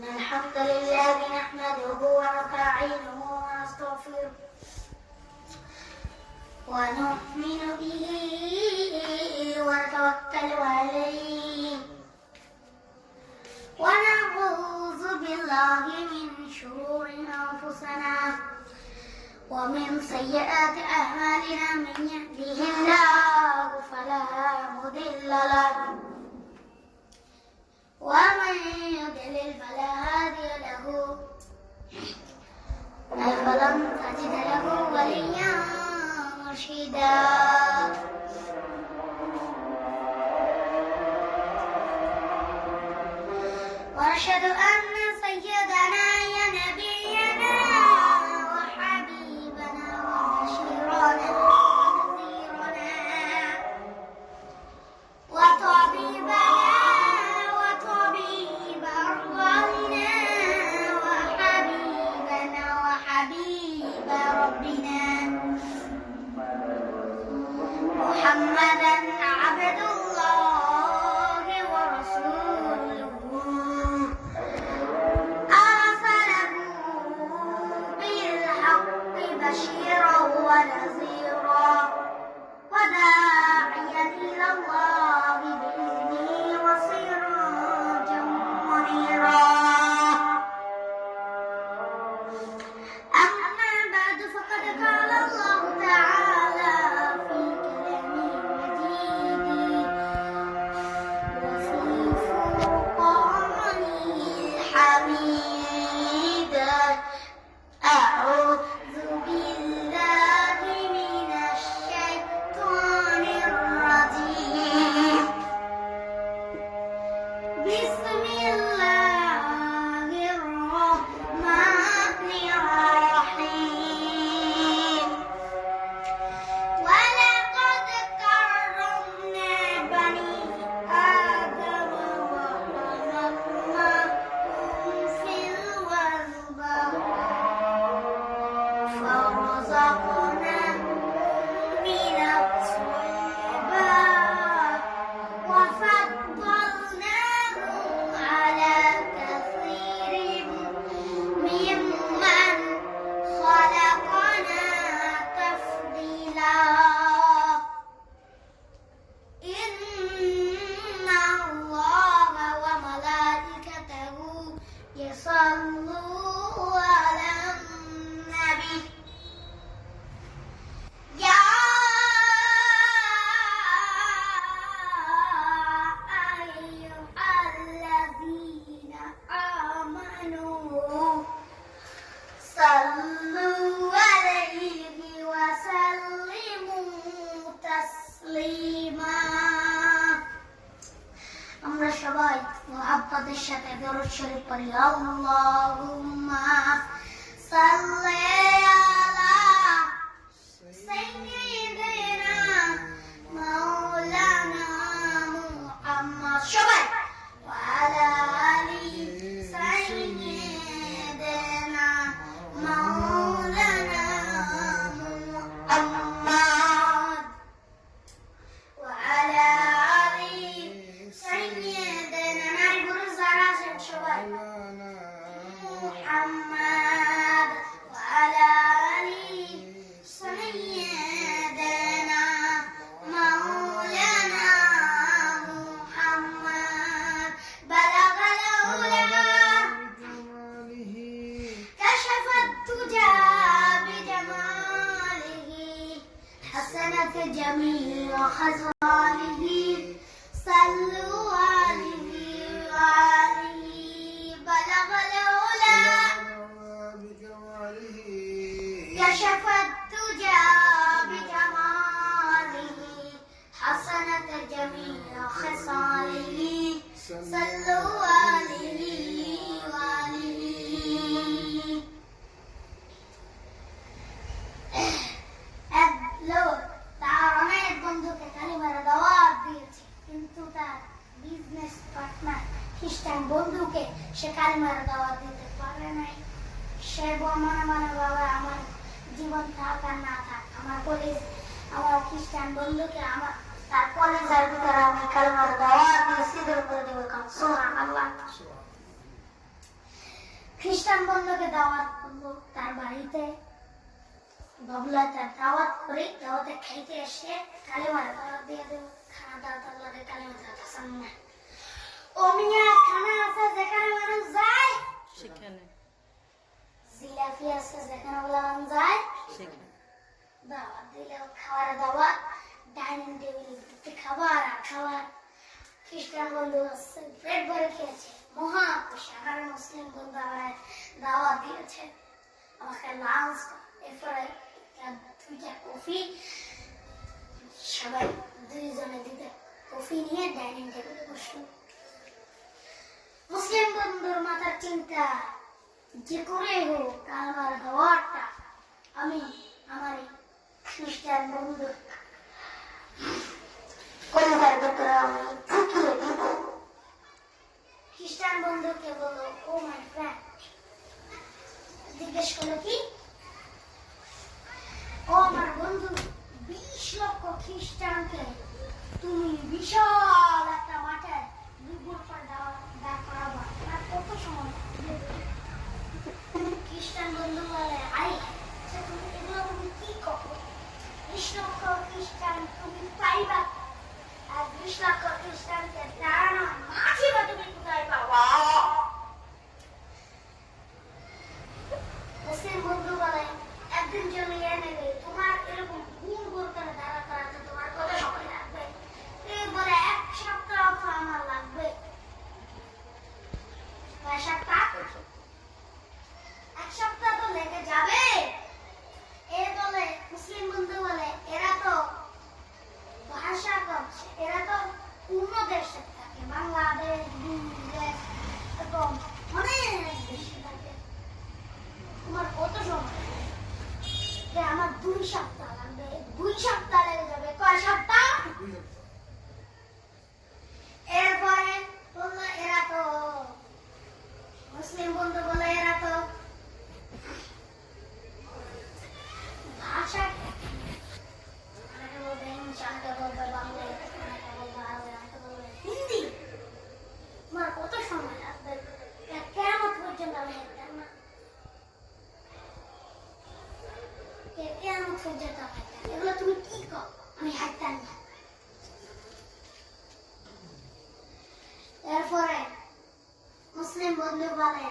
الحمد لله نحمده ونستعينه ونستغفره ونؤمن به ونتوكل عليه ونعوذ بالله من شرور أنفسنا ومن سيئات أعمالنا. من يهده الله فلا مضل له ومن يضلل فلا هادي له فلن تجد له وليا مرشدا. وأشهد أن سيدنا يا نبينا وحبيبنا وبشيرنا ونذيرنا وطبيبنا وطبيب أرواحنا وحبيبنا وحبيب ربنا محمدا عبد الله ورسوله أرسله بالحق بشيرا ونذيرا وداعيا إلى الله بإذنه وسراجا منيرا. أما بعد فقد قال الله تعالى في كلامه المجيد وفي فرقانه الحميد: أعوذ بالله من الشيطان الرجيم. بسم الله الرحمن الرحيم. ولقد كرمنا بني آدم وحملناهم في البر فرزقناهم من الطيبات وفضلناهم على كثير ممن خلقنا تفضيلا. إن الله وملائكته يصلون على النبي يا أيها الذين آمنوا صلوا عليه وسلموا تسليما. আমরা সবাই মুহাব্বতের সাথে দরুদ শরীফ পড়ি। আল্লাহুম্মা সাল্লি আলা সাইয়্যিদিনা মাওলানা মুহাম্মদ সবাই ওয়া আলা আলি সাইয়্যিদিনা মাওলানা মুহাম্মদ ওয়া আলা আলি সাইয়্যিদিনা নারী যারা আছেন সবাই মুহাম্মদ ওয়া আলা আলি সাইয়্যিদিনা মাওলানা মুহাম্মদ বালাগাল উলা كشف الدجى بجماله حسنت جميع خصاله صلوا عليه وآله بلغ العلا كشف الدجى بجماله حسنت جميع خصاله صلوا عليه وآله. এক লোক তার অনেক বন্ধুকে কালিমার দাওয়াত দিয়েছে, কিন্তু তার বিজনেস পার্টনার খ্রিস্টান বন্ধুকে সে কালিমার দাওয়াত দিতে পারে নাই। সে মনে মনে বাবা আমার জীবন থাক আর না থাক, আমার খ্রিস্টান বন্ধুকে আমার তার কলেজের ভিতরে আমি কালিমার দাওয়াত দিয়ে সিদ্ধ করে দেবো। সুবহানাল্লাহ। খ্রিস্টান বন্ধুকে দাওয়াত করবো তার বাড়িতে, বাবলা তার দাওয়াত করে দাওয়াতে খাইতে এসে কালেমার দাওয়াত দিয়ে দেবো। খানা দাওয়াত লাগে কালেমা দাওয়াত হাসান না। ও মিয়া খানা আছে যেখানে মানুষ যায় সেখানে, জিলাপি আছে যেখানে বলান যায় সেখানে, দাওয়াত দিলে খাওয়ার দাওয়াত, ডাইনিং টেবিলে খাবার আর খাবার। খ্রিস্টান বন্ধু আছে পেট ভরে খেয়েছে, মহা খুশি। আমার মুসলিম বন্ধু আমার দাওয়াত দিয়েছে, আমাকে লাঞ্চ, এরপরে দুইটা কফি, সবাই দুইজনে দিতে কফি নিয়ে ডাইনিং টেবিলে বসলো। মুসলিম বন্ধুর মাথার চিন্তা যে করে হোক আমার দাওয়াতটা আমি আমার খ্রিস্টান বন্ধু পরিবার ভেতরে আমি ঢুকিয়ে দিব। খ্রিস্টান বন্ধুকে বলো, ও মাই ফ্রেন্ড, জিজ্ঞেস করলো কি, ও আমার বন্ধু, 20 লক্ষ খ্রিস্টানকে তুমি বিশাল একটা মাঠে দুপুর পর দাঁড় করাবো, আর কত সময় লাগবে? খ্রিস্টান বন্ধু বলে, আরে তুমি এগুলো তুমি কি করো? 20 লক্ষ খ্রিস্টান তুমি পাইবা, আর 20 লক্ষ খ্রিস্টানকে দাঁড়ানো মাঠে বা তুমি কোথায় পাবা? মুসলিম বন্ধু বলে, একদিন জমিয়ে নেবে, তোমার এরকম গুড় গুড় করে দাঁড়া করাতে তোমার কত সময় লাগবে? বলে 1 সপ্তাহ তো আমার লাগবে। 1 সপ্তাহ? 1 সপ্তাহ তো লেগে যাবে। এ বলে, মুসলিম বন্ধু বলে, এরা তো ভাষা করছে, এরা তো অন্য দেশে থাকে, বাংলাদেশ, বিদেশ এবং অনেক দেশে থাকে, তোমার কত সময়? আমার 2 সপ্তাহ লাগবে। 2 সপ্তাহ লেগে যাবে। কয় সপ্তাহ? এরপরে বললো, এরা তো, মুসলিম বন্ধু বলে, এরা তো ভাষা বলবে, ইনশাআল্লাহ বলবে বাংলা, বলবে হিন্দি, তোমার কত সময় লাগবে? কেমন পর্যন্ত আমি হেঁটতাম না, কেমন পর্যন্ত এগুলো তুমি কি কর? আমি হাঁটতাম না। এরপরে মুসলিম বন্ধু বলে,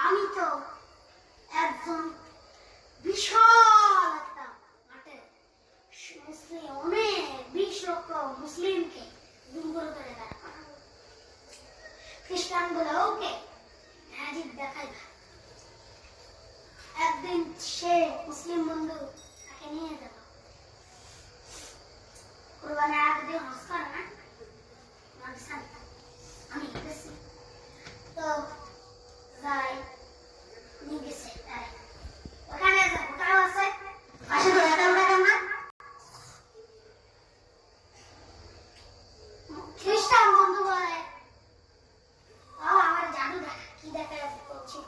আমি তো একজন বিশাল একটা মাঠে মুসলিম, অনেক 20 লক্ষ মুসলিমকে দুর্বল করে দাঁড়া করাবো। খ্রিস্টান বলে, ওকে ম্যাজিক দেখাইবা। একদিন সে মুসলিম বন্ধু তাকে নিয়ে গেল, কুরবানির আগে দিয়ে হজ করে না, আমি গেছি তো যাই, নিয়ে গেছে ওখানে হোটেল আছে, পাশে তো হোটেল দেখেন না। খ্রিস্টান বন্ধু বলে, আমার জাদু দেখা, কি দেখা করছি,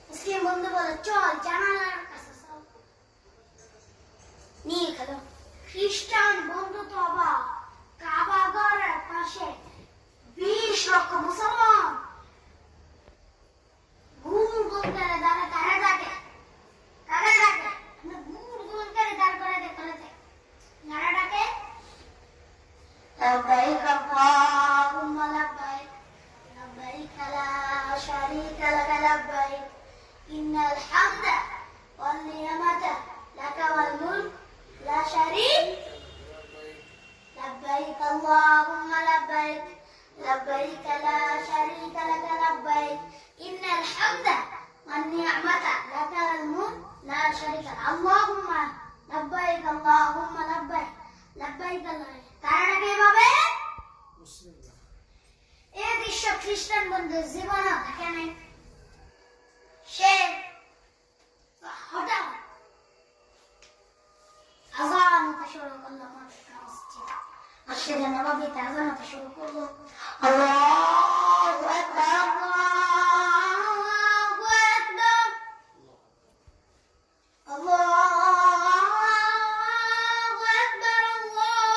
মুসলিম বন্ধু বলে, চল জানালার কাছে চল, নিয়ে গেল। খ্রিস্টান বন্ধু তো অবাক, কাবা ঘরের পাশে 20 লক্ষ মুসলমান ঘুম ঘুম করে দাঁড়া, কারে ডাকে, কারে ডাকে, ঘুম ঘুম করে দাঁড় করে দেখতে, কারে ডাকে, লব্বাইক আল্লাহুম্মা লব্বাইক, লব্বাইক লা শারীকা লাক লব্বাইক, ইন্নাল হামদা ওয়ান নি'মাতা লাকা ওয়াল মুলক লা শারীক লব্বাইক আল্লাহুম্মা লব্বাইক, লব্বাইক লা শারীকা লাক লব্বাইক, ইন্নাল হামদা ওয়ান নি'মাতা লাকা ওয়াল মুলক লা শারীকা, আল্লাহুম্মা লব্বাইক, আল্লাহুম্মা লব্বাইক, লব্বাইক আল্লাহ। কারণ এভাবে এই দৃশ্য খ্রিস্টান বন্ধু জীবনে দেখে নাই। সে হঠাৎ আজান হতে শুরু করলো, মসজিদে নববীতে আজান হতে শুরু করলো, আল্লাহু আকবার, আল্লাহু আকবার, আল্লাহু আকবার, আল্লাহু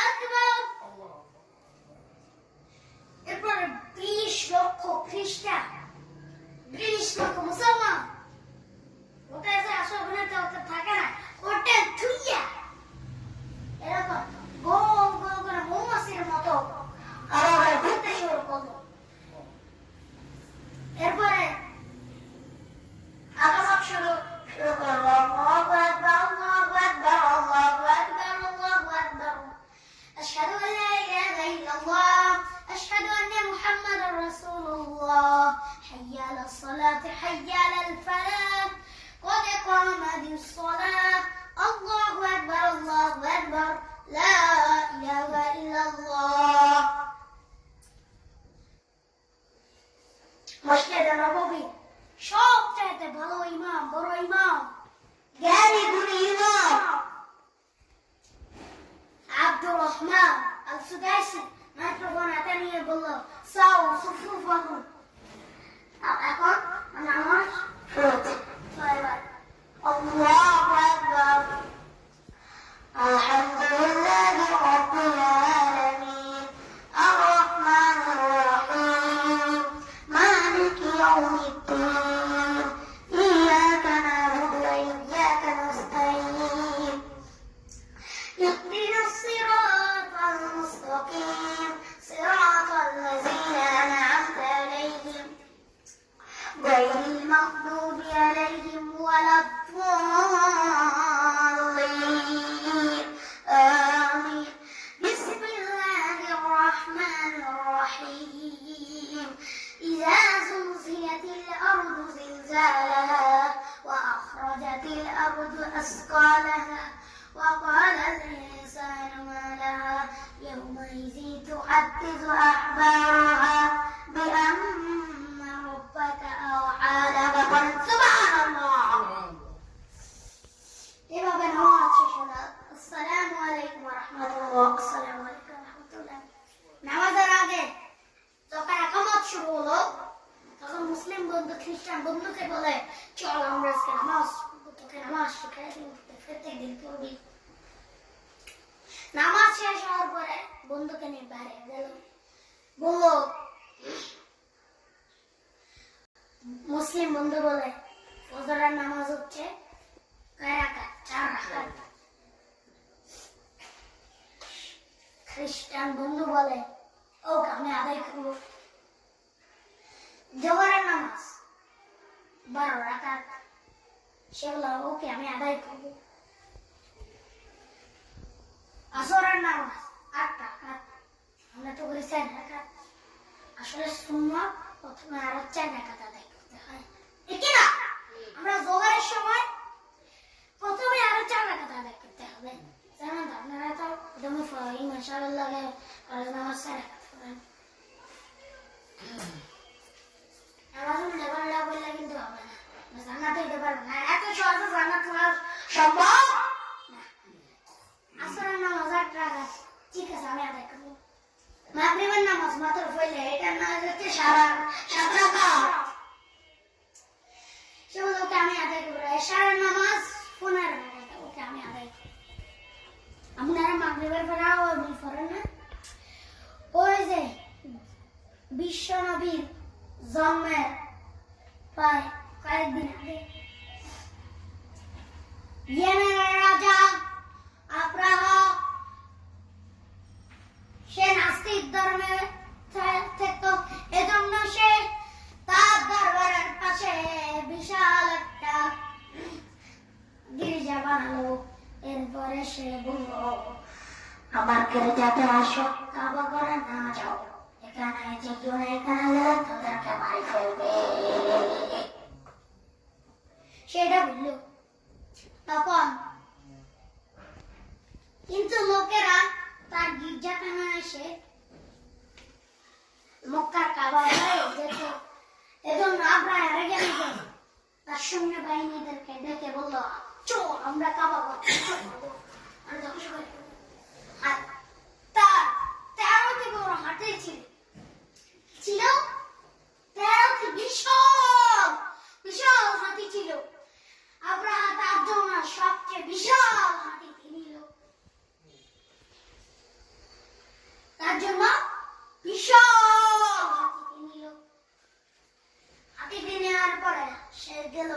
আকবার, এরকম গোল গোল করে মৌমাছির মতো আবার ঘুরতে শুরু করলো। এরপরে আবার শুরু করলো আল্লাহু আকবার আল্লাহু আকবার আল্লাহু আকবার আল্লাহু আকবার আশহাদু আল লা ইলাহা ইল্লাল্লাহ আশহাদু আন্না মুহাম্মাদার রাসূলুল্লাহ হাইয়া আলাস সালাতি হাইয়া আলাল ফালাহ قد قامت الصلاة الله أكبر الله أكبر لا إله إلا الله মসজিদ নববী সবচেয়ে ভালো ইমাম, বড় ইমাম, জ্ঞানী গুণী ইমাম আব্দুর রহমান আল সুদাইসি মাইক্রোফোন হাতে নিয়ে বলল, সাও সুফু ফাগু। এখন নামাজ শুরু হচ্ছে। আল্লাহু আকবার আলহামদুলিল্লাহি রাব্বিল আলামিন আর রহমানির রহিম মালিকি ইয়াউমিদ্দিন ইয়্যাকা না'বুদু ওয়া ইয়্যাকা নাস্তাঈন ইহদিনাস সিরাতাল মুস্তাকিম সিরাতাল লাযীনা আন'আমতা আলাইহিম গায়রিল মাগদুবি আলাইহিম ওয়ালাদ-দাল্লিন آمين بسم الله الرحمن الرحيم إذا زلزلت الأرض زلزالها وأخرجت الأرض أثقالها وقال الإنسان ما لها يومئذ تحدث أخبارها بأن ربك أوحى لها سبحان الله এভাবে নামাজ শেষ হলো। আসসালামু আলাইকুম ওয়া রাহমাতুল্লাহ। আসসালামু আলাইকুম ওয়া রাহমাতুল্লাহ। নামাজের আগে যখন ইকামত শুরু হলো তখন মুসলিম বন্ধু খ্রিস্টান বন্ধুকে বলে, চল আমরা আজকে নামাজ তোকে নামাজ শিখাই দিই, প্রত্যেকদিন পড়বি। নামাজ শেষ হওয়ার পরে বন্ধুকে নিয়ে বাইরে গেল, বলল, মুসলিম বন্ধু বলে ফজরের নামাজ হচ্ছে 4 রাকাত। খ্রিস্টান বন্ধু বলে, ওকে আমি আদায় করব। জোহরের নামাজ 12 রাকাত, সেগুলো ওকে আমি আদায় করব। আসরের নামাজ 8 রাকাত, আমরা তো করি 4 রাকাত। আসলে সুন্নাত প্রথমে আরো 4 রাকাত আদায় করতে হয়, ঠিক না? আমরা জোহরের সময় প্রথমে আরো 4 রাকাত আদায় করতে হবে। জানেন তো আপনারা তো দমে ফরজ মাশাআল্লাহ ফরজ নামাজ 4 রাকাত পড়েন। নামাজ লেবাল্লা বললে কিন্তু হবে না, জান্নাতে যেতে পারবে না। এত সহজে জান্নাত পাওয়া সম্ভব না। আসরের নামাজ 8 রাকাত, ঠিক আছে আমি আদায় করব। মাগরিবের নামাজ মাত্র পড়লে এটা না হচ্ছে 7 রাকাত, সেগুলোকে আমি আদায় করব। এশারের নামাজ 15 রাকাত, ওকে আমি আদায় করব। আপনারা মাগরিবের পরে ওই পড়েন না? ওই যে বিশ্ব নবীর জন্মের প্রায় কয়েকদিন আগে ইয়েমেনের রাজা আব্রাহা সে নাস্তিক ধর্মে থাকতো, এজন্য সে তার দরবারের পাশে বিশাল একটা গির্জা বানালো। এরপরে সে বলল, আমার গির্জাতে আসো, কাবা ঘরে না যাও, এখানে যে কেউ এখানে গেলে তোদেরকে মারি ফেলবে। সেটা বলল তখন, কিন্তু লোকেরা তার গির্জাখানা এসে মক্কার কাবা যেত, এজন্য আব্রাহা রেগে গেল, তার সৈন্য বাহিনীদেরকে ডেকে বলল, চল আমরা কাবা ঘর ধ্বংস করে ফেলব। আর তার 13টি বড় হাতি ছিল 13টি বিশাল বিশাল হাতি ছিল। আব্রাহা তার জন্য সবচেয়ে বিশাল হাতি কিনল, তার জন্য বিশাল হাতি কিনল। হাতি কিনে নেওয়ার পরে সে গেল